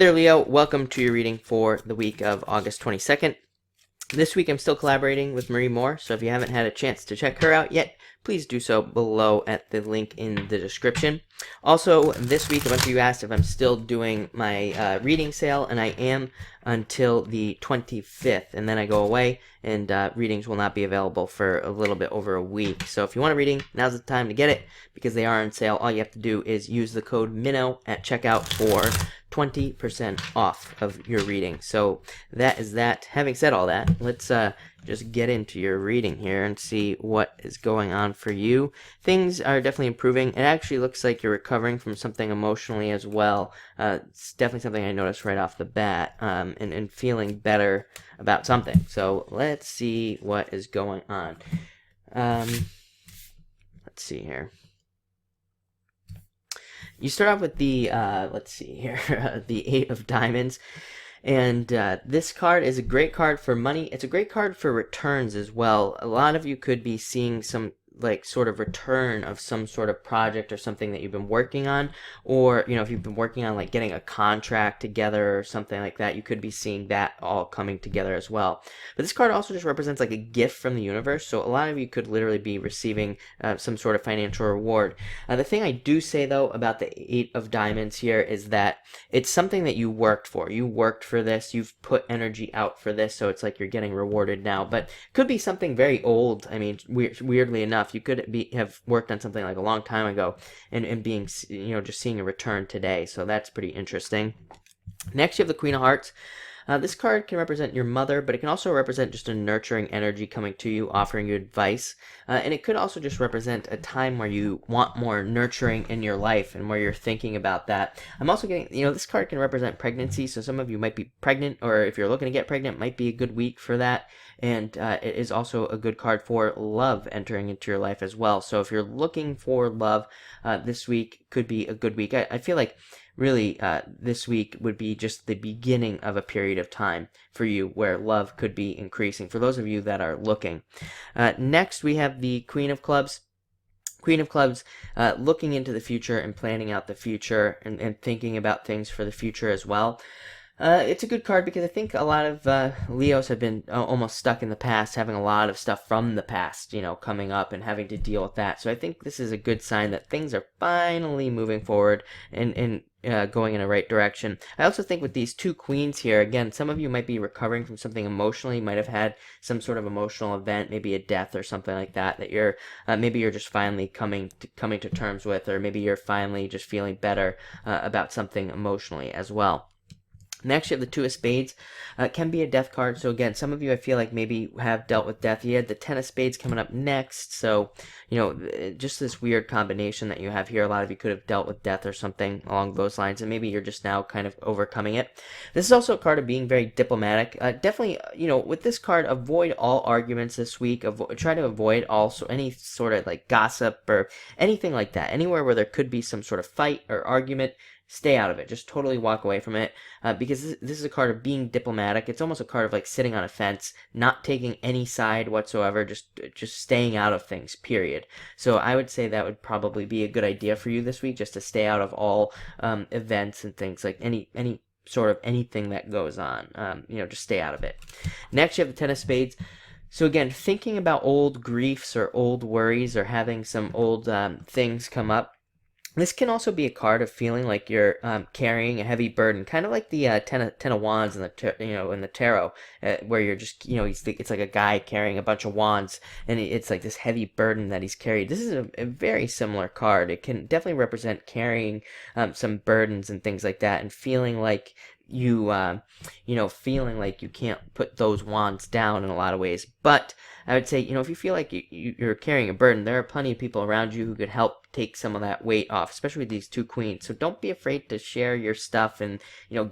There, Leo. Welcome to your reading for the week of August 22nd. This week I'm still collaborating with Marie Moore, so if you haven't had a chance to check her out yet, please do so below at the link in the description. Also, this week a bunch of you asked if I'm still doing my reading sale, and I am until the 25th, and then I go away, and readings will not be available for a little bit over a week. So if you want a reading, now's the time to get it, because they are on sale. All you have to do is use the code MINNOW at checkout for 20% off of your reading. So that is that. Having said all that, let's just get into your reading here and see what is going on for you. Things are definitely improving. It actually looks like you're recovering from something emotionally as well. It's definitely something I noticed right off the bat, and feeling better about something. So let's see what is going on. Let's see here. You start off with the, let's see here, the Eight of Diamonds. And this card is a great card for money. It's a great card for returns as well. A lot of you could be seeing some sort of return of some sort of project or something that you've been working on, or if you've been working on getting a contract together or something like that, you could be seeing that all coming together as well. But this card also just represents a gift from the universe, so a lot of you could literally be receiving some sort of financial reward. The thing I do say though about the Eight of Diamonds here is that it's something that you worked for. You worked for this, you've put energy out for this, so it's like you're getting rewarded now. But it could be something very old. I mean, weirdly enough, you could have worked on something a long time ago and being, just seeing a return today. So that's pretty interesting. Next, you have the Queen of Hearts. This card can represent your mother, but it can also represent just a nurturing energy coming to you, offering you advice. And it could also just represent a time where you want more nurturing in your life and where you're thinking about that. I'm also getting, this card can represent pregnancy, so some of you might be pregnant, or if you're looking to get pregnant, might be a good week for that. And it is also a good card for love entering into your life as well. So if you're looking for love, this week could be a good week. I feel like really this week would be just the beginning of a period of time for you where love could be increasing for those of you that are looking. Next, we have the Queen of Clubs. Queen of Clubs, looking into the future and planning out the future and thinking about things for the future as well. It's a good card because I think a lot of Leos have been almost stuck in the past, having a lot of stuff from the past, coming up and having to deal with that. So I think this is a good sign that things are finally moving forward and going in the right direction. I also think with these two queens here, again, some of you might be recovering from something emotionally, might have had some sort of emotional event, maybe a death or something like that, that you're maybe you're just finally coming to terms with, or maybe you're finally just feeling better about something emotionally as well. Next, you have the Two of Spades. Can be a death card. So again, some of you I feel like maybe have dealt with death. You had the Ten of Spades coming up next. So, just this weird combination that you have here. A lot of you could have dealt with death or something along those lines, and maybe you're just now kind of overcoming it. This is also a card of being very diplomatic. Definitely, with this card, avoid all arguments this week. Try to avoid also any sort of gossip or anything like that. Anywhere where there could be some sort of fight or argument, stay out of it. Just totally walk away from it, because this is a card of being diplomatic. It's almost a card of sitting on a fence, not taking any side whatsoever, just staying out of things, period. So I would say that would probably be a good idea for you this week, just to stay out of all events and things, any sort of anything that goes on. Just stay out of it. Next, you have the Ten of Spades. So again, thinking about old griefs or old worries or having some old things come up. This can also be a card of feeling like you're carrying a heavy burden, kind of like the ten of Wands in the in the tarot, where you're just it's like a guy carrying a bunch of wands, and it's like this heavy burden that he's carried. This is a very similar card. It can definitely represent carrying some burdens and things like that, and feeling like you feeling like you can't put those wands down in a lot of ways. But I would say, if you feel like you're carrying a burden, there are plenty of people around you who could help take some of that weight off, especially with these two queens. So don't be afraid to share your stuff and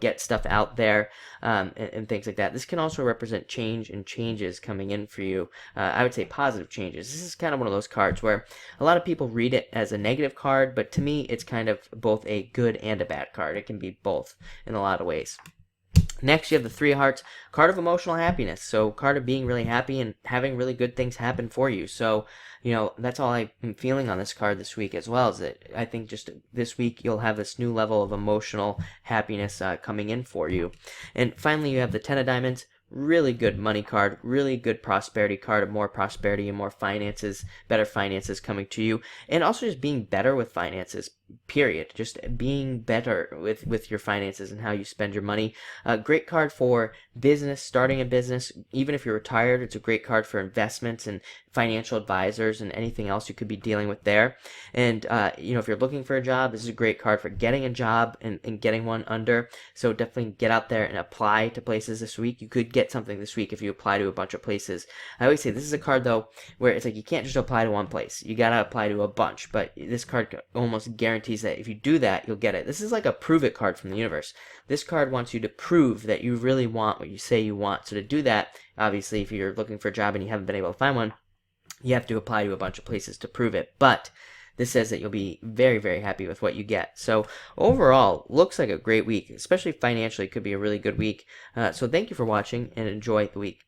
get stuff out there, and things like that. This can also represent change and changes coming in for you. I would say positive changes. This is kind of one of those cards where a lot of people read it as a negative card, but to me it's kind of both a good and a bad card. It can be both in a lot of ways. Next, you have the Three of Hearts, card of emotional happiness. So, card of being really happy and having really good things happen for you. So, that's all I'm feeling on this card this week as well. Is that I think just this week you'll have this new level of emotional happiness coming in for you. And finally, you have the Ten of Diamonds. Really good money card, really good prosperity card of more prosperity and more finances, better finances coming to you, and also just being better with finances, period. Just being better with your finances and how you spend your money. A great card for business, starting a business. Even if you're retired, it's a great card for investments and financial advisors and anything else you could be dealing with there. And if you're looking for a job, this is a great card for getting a job and getting one under. So definitely get out there and apply to places this week. You could get something this week if you apply to a bunch of places. I always say this is a card though where it's like you can't just apply to one place. You gotta apply to a bunch. But this card almost guarantees that if you do that, you'll get it. This is like a prove it card from the universe. This card wants you to prove that you really want what you say you want. So to do that, obviously, if you're looking for a job and you haven't been able to find one, you have to apply to a bunch of places to prove it. But this says that you'll be very, very happy with what you get. So overall, looks like a great week, especially financially. Could be a really good week. So thank you for watching and enjoy the week.